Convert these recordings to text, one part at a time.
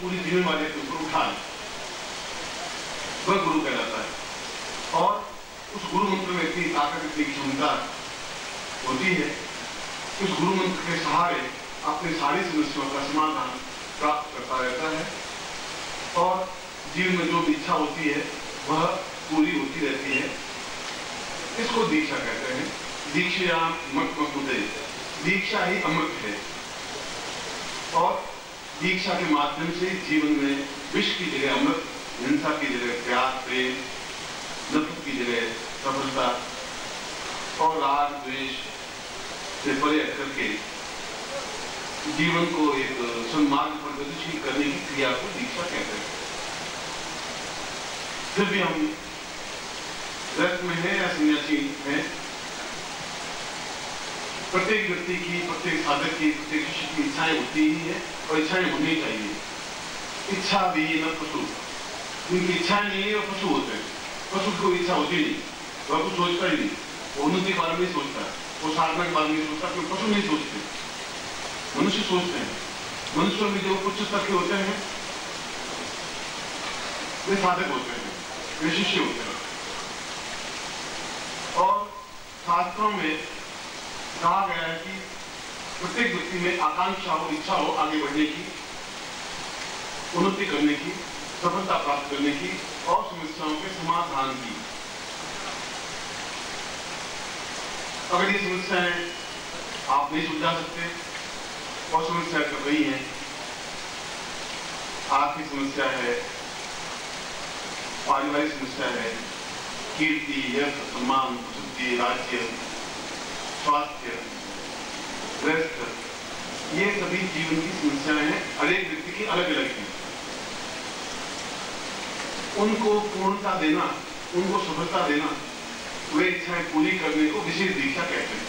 पूरी जिम्मेवारी के ऊपर उठाए, वह गुरु कहलाता है। और उस गुरु मंत्र में इतनी ताकत, इतनी क्षमता होती है, उस गुरु मंत्र के सहारे अपनी सारी समस्याओं का समाधान प्राप्त करता रहता है और जीवन में जो भी इच्छा होती है वह पूरी होती रहती है। इसको दीक्षा कहते हैं। दीक्षा मत मकुदे, दीक्षा ही अमृत है और दीक्षा के माध्यम से जीवन में विष की जगह अमृत, हिंसा की जगह प्यार, प्रेम, नफरत की जगह सफलता और राग द्वेष से परे करके जीवन को एक सन्मार्ग पर गतिशील करने की क्रिया को दीक्षा कहते हैं। फिर भी हम गृहस्थ में है या सन्यासी है, प्रत्येक व्यक्ति की, प्रत्येक साधक की, प्रत्येक शिष्य की इच्छाएं होती ही है और इच्छाएं होनी चाहिए। इच्छा भी न पशु, उनकी इच्छाएं नहीं है, वो पशु होते हैं। पशु की कोई इच्छा होती नहीं, वह कुछ सोचता ही नहीं, वो उन्नति के बारे में नहीं सोचता, वो साधना के बारे में नहीं सोचता, क्योंकि पशु नहीं सोचते, मनुष्य सोचते हैं। मनुष्यों में जो उच्च स्तर के होते हैं वे साधक होते हैं, वे शिष्य होते हैं। और शास्त्रों में कहा गया है कि प्रत्येक व्यक्ति में आकांक्षा हो, इच्छा हो आगे बढ़ने की, उन्नति करने की, सफलता प्राप्त करने की और समस्याओं के समाधान की। अगर ये समस्याएं आप नहीं सुलझा सकते और समस्याएं कर रही हैं, आर्थिक समस्या है, पारिवारिक समस्या है, कीर्ति, यश, सम्मान, प्रसिद्धि, राज्य, स्वास्थ्य, गृहस्थ, ये सभी जीवन की समस्याएं हैं। हर एक व्यक्ति की अलग अलग है। उनको पूर्णता देना, उनको सफलता देना, वे इच्छाएं पूरी करने को विशेष दीक्षा कहते हैं।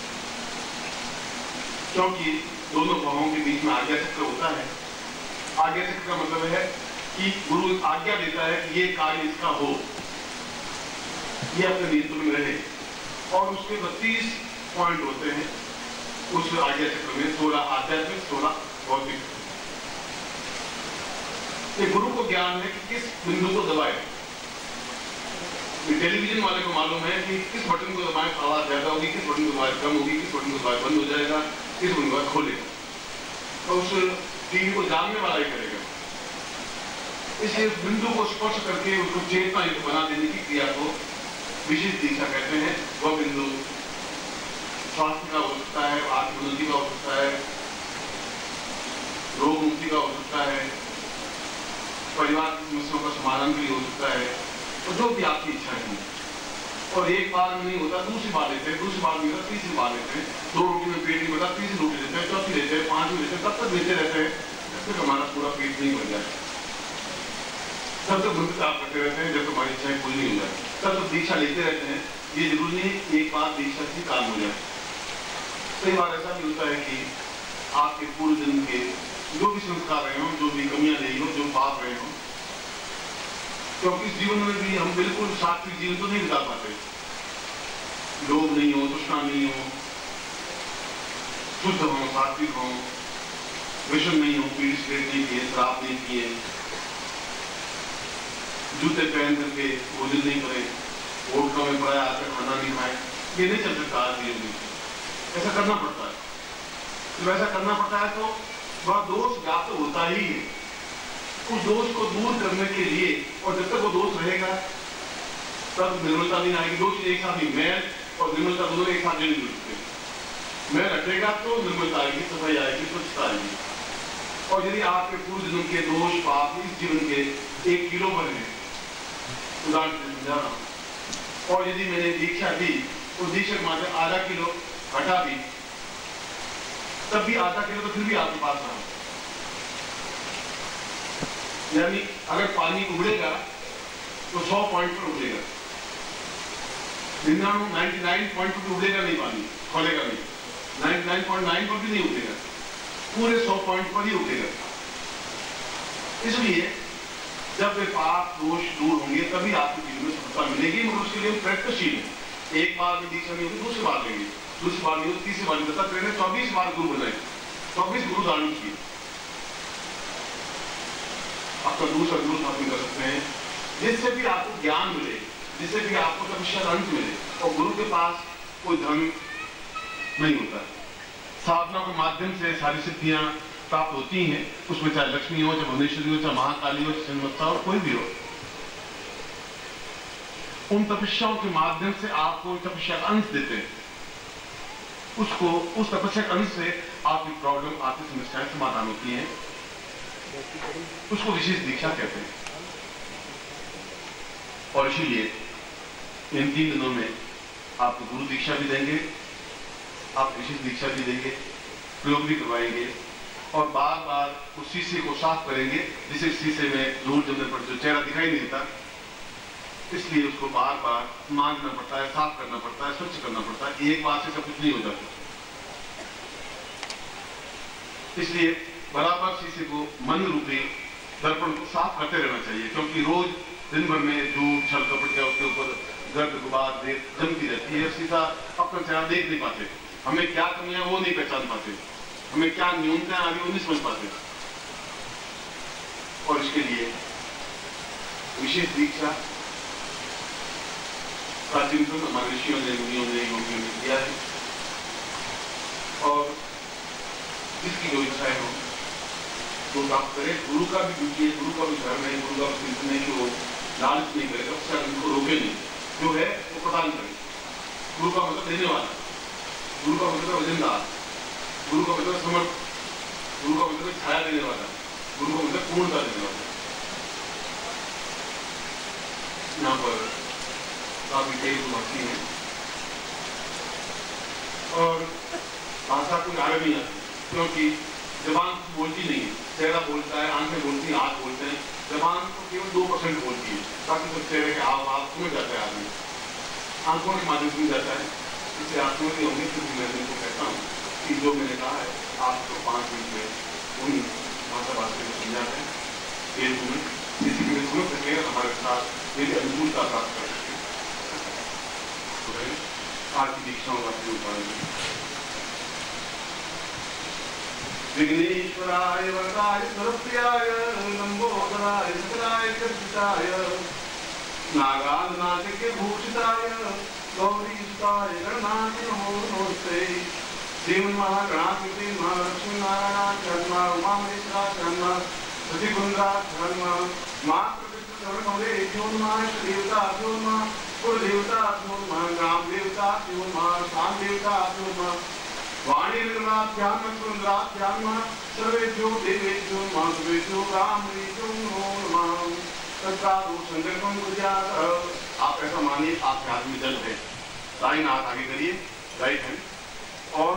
क्योंकि दोनों भावों के बीच में आज्ञा चक्र होता है। आज्ञा चक्र का मतलब है कि गुरु आज्ञा देता है कि ये कार्य इसका हो, ये अपने नियंत्रण में रहे, और उसके 32 पॉइंट होते हैं उस आज्ञा चक्र में, 16 आध्यात्मिक, 16 भौतिक। ये गुरु को ज्ञान है कि किस बिंदु को दबाए। टेलीविजन वाले को मालूम है कि किस बटन को दबाए आवाज ज्यादा होगी, किस बटन को दबाए कम होगी, किस बटन को दबाए बंद हो जाएगा, किस बटन को खोलेगा, तो उस टीवी को जानने वाला ही करेगा। इसलिए बिंदु को स्पर्श करके उसको चेतना युक्त बना देने की क्रिया को विशेष दीक्षा कहते हैं। वह बिंदु स्वास्थ्य का हो सकता है, आर्थिक उन्नति का हो सकता है, रोग मुक्ति का हो सकता है, परिवार की समस्याओं का समाधान भी हो सकता है, तो जो भी आपकी इच्छा है। और एक बार नहीं होता, दूसरी बार लेते हैं, दूसरी बार नहीं होता, तीसरी बार लेते हैं, 2 रोटी में पेट नहीं होता, तीसरी रोटी लेते हैं, चौथी लेते हैं, 5वीं लेते हैं, तब तक लेते रहते हैं जब तक हमारा पूरा पेट नहीं भर जाए। तब तक गुणकार करते रहते हैं जब तक हमारी इच्छाएं पूरी नहीं हो जाए, तब तक दीक्षा लेते रहते हैं। ये जरूरी नहीं एक बार दीक्षा से काम हो जाए। कई बार ऐसा भी होता है कि आपके पूर्व जन्म के जो भी संस्कार रहे हो, जो भी कमियां रही हो, जो पाप रहे हो, क्योंकि इस जीवन में भी हम बिल्कुल सात्विक जीवन तो नहीं बिता पाते। लोभ नहीं हो, तृष्णा नहीं हो, शुद्ध हो, सात्विक हो, विषम नहीं हो, पीढ़ी सिगरेट नहीं पिए, शराब नहीं पिए, जूते पहन करके भोजन नहीं करे, होटलों में पड़ा आकर खाना नहीं खाए, ये नहीं चल सकता आज जीवन में। ऐसा करना पड़ता है। जब ऐसा करना पड़ता है तो वह दोष व्याप्त होता ही है। उस दोष को दूर करने के लिए, और जब तक वो दोष रहेगा तब निर्मलता नहीं आएगी। दोष एक साथ ही, मैल और निर्मलता दोनों एक साथ नहीं जुड़ सकते। मैल हटेगा तो निर्मलता आएगी, सफाई आएगी, स्वच्छता आएगी। और यदि आपके पूर्व जन्म के दोष पाप इस जीवन के 1 किलो भर है, उदाहरण से समझा रहा हूं, और यदि मैंने दीक्षा दी तो दीक्षा के माध्यम आधा किलो हटा दी, तब भी आधा किलो तो फिर भी आपके पास रहा। यानी अगर पानी उबलेगा तो 100 पॉइंट पर उबलेगा, 99 पॉइंट पर उबलेगा नहीं, पानी खोलेगा नहीं, 99.9 पर भी नहीं उबलेगा, पूरे 100 पॉइंट पर ही उबलेगा। इसलिए जब वे पाप दोष दूर होंगे तभी आपको जीवन में सफलता मिलेगी, मगर उसके लिए प्रयत्नशील है। एक बार में दीक्षा नहीं होगी, दूसरी बार लेंगे, दूसरी बार नहीं होगी, तीसरी बार नहीं होता। ट्रेन 24 बार गुरु बनाए, 24 गुरु धारण किए। आपका दूसरा गुरु स्थापन कर सकते हैं, जिससे भी आपको ज्ञान मिले, जिससे भी आपको तपस्या का अंत मिले। और गुरु के पास कोई धन नहीं होता। साधना के माध्यम से सारी सिद्धियां प्राप्त होती हैं, उसमें चाहे लक्ष्मी हो, चाहे भुवनेश्वरी हो, चाहे महाकाली हो, चाहे चंद्रमत्ता हो, कोई भी हो। उन तपस्याओं के माध्यम से आपको तपस्या का अंश देते हैं, उसको उस तपस्या के अंश से आपकी प्रॉब्लम, आपकी समस्याएं समाधान होती हैं। उसको विशेष दीक्षा कहते हैं। और इसीलिए इन 3 दिनों में आपको गुरु दीक्षा भी देंगे, आप विशेष दीक्षा भी देंगे, प्रयोग भी करवाएंगे और बार बार उस शीशे को साफ करेंगे, जिसे शीशे में धूल जमने पर जो चेहरा दिखाई नहीं देता, इसलिए उसको बार बार मांजना पड़ता है, साफ करना पड़ता है, स्वच्छ करना पड़ता है। एक बार से सब कुछ नहीं हो जाता, इसलिए बराबर शीशे को मन रूपी दर्पण को साफ करते रहना चाहिए, क्योंकि रोज दिन भर में धूल छल कपट या उसके ऊपर गर्द गुबार जमती रहती है। शीशा अपना चेहरा देख नहीं पाते, हमें क्या कमियां वो नहीं पहचान पाते, हमें क्या न्यूनताएं आ रही वो नहीं समझ पाते। और इसके लिए विशेष दीक्षा प्राचीन हमारे ऋषियों ने, मुनियों ने, योगियों ने दिया है। और इसकी जो इच्छाएं हो तो प्राप्त करें। गुरु का भी ड्यूटी है, गुरु का भी धर्म है, गुरु का भी चिंतन है कि वो लालच नहीं करेगा, उससे उनको रोके नहीं, जो है वो प्रदान करे। गुरु का मतलब देने वाला, गुरु का मतलब वजनदार, गुरु का मतलब समर्थ, गुरु का मतलब छाया देने वाला, गुरु का मतलब पूर्णता देने वाला। यहाँ पर काफी कई भक्ति है और भाषा कोई आगे नहीं आती, क्योंकि जबान बोलती नहीं है, चेहरा बोलता है, आंखें बोलती हैं, हाथ बोलते हैं। जबान तो केवल 2% बोलती है, बाकी सब चेहरे के हाव भाव समझ जाता है आदमी, आंखों के माध्यम समझ जाता है। इससे आप समझ नहीं होंगे, क्योंकि मैं उनको कहता हूँ कि जो मैंने कहा है आपको 5 मिनट में उन भाषा को समझाते हैं, ये तुम्हें जिसकी मैं समझ सके हमारे साथ मेरी अनुकूलता प्राप्त कर सके। आज की दीक्षाओं का प्रयोग करेंगे। विघ्नेश्वराय वरदाय सर्वप्रियाय लंबोदराय सकलाय कर्षिताय नागाननादिके भूषिताय गौरीसुताय गणनाथ नमो नमस्ते। श्रीमन्महागणाधिपति महालक्ष्मी नारायणाचार्य उमामहेश्वराचार्य सतिकुंद्राचार्य मां प्रकृतिकर्मवेद्यो नमः देवताभ्यो नमः कुलदेवताभ्यो नमः ग्रामदेवताभ्यो नमः शामदेवताभ्यो नमः वाणीर्गणाभ्यां सुंदराभ्यां सर्वेभ्यो देवेभ्यो नमः सर्वेभ्यो ब्राह्मणेभ्यो नमो नमः। तत्साधु संकल्पं कुर्यात्। आप ऐसा मानिए आपके हाथ में जल है, दाहिना हाथ आगे करिए, राइट हैंड, और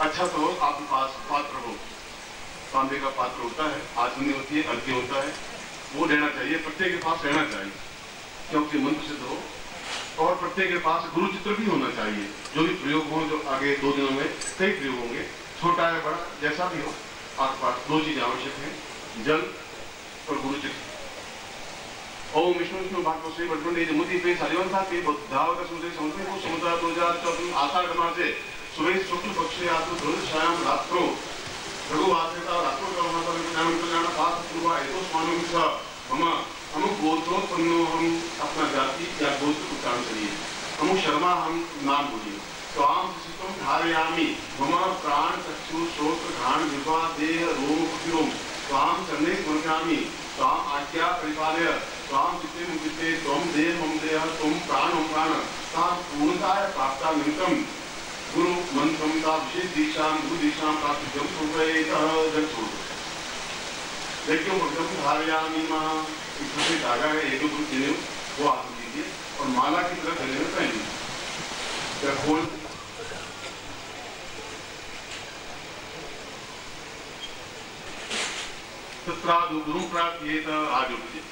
अच्छा तो आपके पास पात्र हो, तांबे का पात्र होता है, आचमनी होती है, अर्घ्य होता है, वो रहना चाहिए, प्रत्येक के पास रहना चाहिए, क्योंकि मंत्र सिद्ध हो। और प्रत्येक के पास गुरु चित्र भी होना चाहिए। जो भी प्रयोग हो, जो आगे 2 दिनों में कई प्रयोग होंगे, छोटा है बड़ा जैसा भी हो, आपके पास 2 चीज आवश्यक है, जल और गुरु चित्र। ओम विष्णु विष्णु भागवत श्री बटमंडी जमुती पे सालिवंता पे बुद्धावत समुद्र समुद्र को समुद्र 2014 आषाढ़ मास से सुबह शुक्ल पक्ष से आतो ध्रुव श्याम रात्रो रघु आश्रिता रात्रो करुणा पर ज्ञान कल्याण पाप पूर्वा एतो स्वामी स मम हम गोत्रोत्पन्नो, हम अपना जाति या गोत्र उच्चारण करिए। हम शर्मा, हम नाम बोलिए। तो आम शिशुत्वं धारयामि मम प्राण चक्षु श्रोत्र घ्राण जिह्वा देह रोम प्रतिरोम त्वां चरणे स्मरामि त्वां आज्ञा परिपालय त्वां चित्ते मुचित्ते त्वं देह मम देह त्वं प्राण मम प्राण तां पूर्णताय प्राप्ता निमित्तं गुरु मंत्रं का विशेष दीक्षा गुरु दीक्षा प्राप्त जब सुखयेतः जग छोड़ देखिए भक्तों धारयामि मां छोटे धागा है, एक 2 जने वो हाथ में दीजिए और माला की तरह गले में पहन लीजिए। खोल तत्रादु गुरु प्राप्येत। आज उठिए।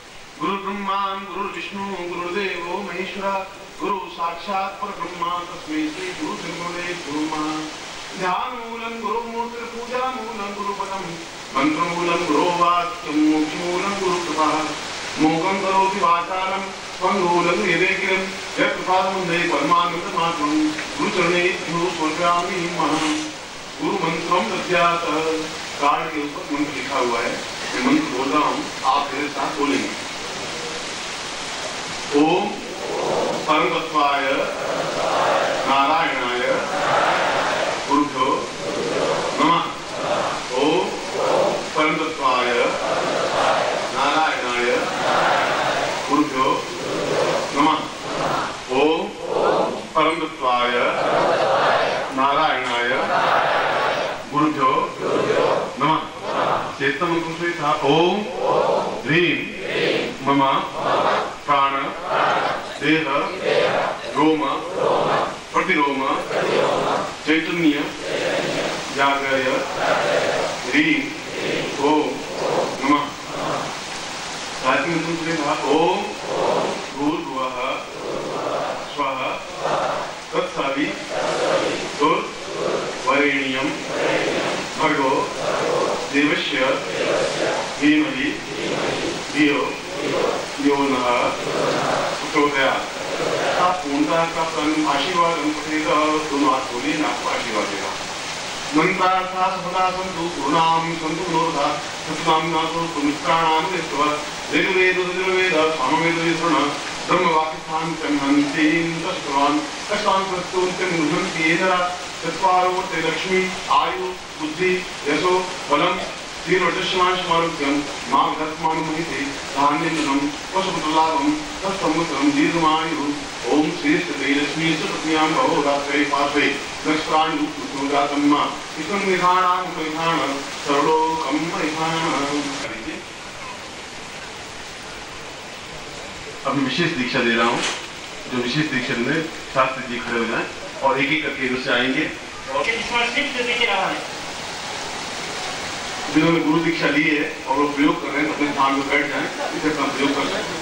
गुरु ब्रह्मा गुरु विष्णु गुरुदेवो महेश्वरा गुरु साक्षात् परब्रह्म तस्मै श्री गुरु सिंहने गुरुमा। ध्यान मूलम गुरु मूर्ति पूजा मूलम गुरुपदम मंत्र मूलम गुरु वाक्यम मोक्ष मूलम गुरु कृपा मोकं करोति वाचालं पंगूलं यदेकिरं यत्प्रसादमुन्दे परमानन्दमात्रं गुरुचरणेभ्यो स्मरामि महं। गुरु मंत्रं दद्यात्। कार्ड के ऊपर मंत्र लिखा हुआ है, मैं मंत्र बोल रहा हूँ, आप मेरे साथ बोलेंगे। ओम परम तत्वाय नारायणाय गुरुभ्यो नमः। ओम परम तत्वाय नारायणाय गुरुभ्यो नमः। ओम परम तत्वाय नारायणाय गुरुभ्यो नमः। चेतन मंत्र से था ओम ह्रीं मम प्राण देह रोम प्रतिरोम चैतन्य जागृय ह्रीं ओम नमः। गायत्री मंत्र से था ओम भूर्भुवः स्वः तत्सवितुर्वरेण्यं भर्गो देवस्य धीमहि धियो यो नः प्रचोदयात्। आप पूर्णतः का आशीर्वाद दोनों हाथ बोलिए ना, आपको आशीर्वाद देगा। मंत्रार्था सफला संतु गुरुनाम संतु मनोरथा सतनाम नाथो पुनित्राणाम देव ऋग्वेद यजुर्वेद सामवेद विष्णु ब्रह्मवाक्यस्थान चन्हन्तीं तस्वान् कष्टान् प्रस्तुन्त्यं गृह्णन्ति येनरा चत्वारो ते लक्ष्मी आयु बुद्धि यशो बलं श्रीर्वजस्मानुष्यं मां विधत्मानुमहिते धान्यं पशुपुत्रलाभं तत्संवत्सरं दीर्घमायुः। ओम श्रीस्ते लक्ष्मी सुप्रत्यां बहुरात्रे पार्श्वे नक्षत्राणुजातं इदं निधानां परिधान सर्वलोकं परिधान। अब विशेष दीक्षा दे रहा हूँ। जो विशेष दीक्षा में शास्त्री जी खड़े हो जाएं और एक एक करके इधर से आएंगे और जिन्होंने गुरु दीक्षा ली है और वो प्रयोग कर रहे हैं अपने स्थान में बैठ जाएं, इसे अपना प्रयोग कर सकते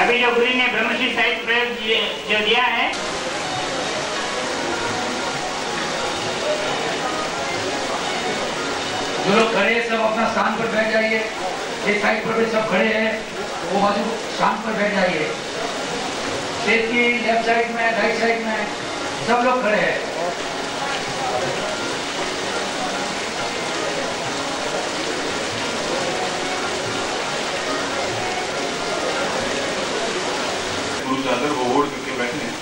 अभी जो गुरु ने ब्रह्मश्री साहित्य प्रयोग जो दिया है, जो लोग खड़े हैं सब अपना स्थान पर बैठ जाइए। इस साइड पर भी सब खड़े हैं, वो बाजू स्थान पर बैठ जाइए। स्टेज की लेफ्ट साइड में, राइट साइड में सब लोग खड़े हैं। गुरु चादर वो ओढ़ करके बैठे हैं।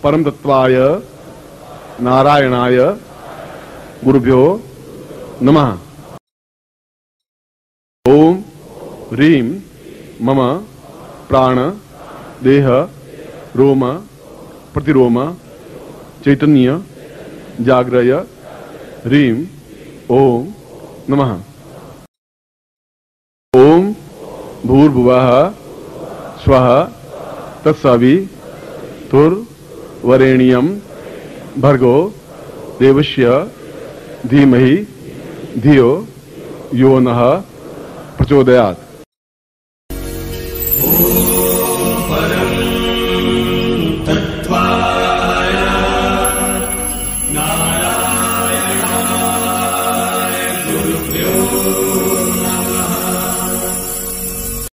परम तत्वाय नारायणाय गुरुभ्यो नमः। ओम ह्रीं मम प्राण देह रोम प्रतिरोम चैतन्य जाग्रय ह्रीं ओम नमः। ओम भूर्भुवः स्वः तत्सवितुर्वरेण्यं भर्गो देवस्य धीमहि धियो यो नः प्रचोदयात्। नारायणाय गुरुभ्यो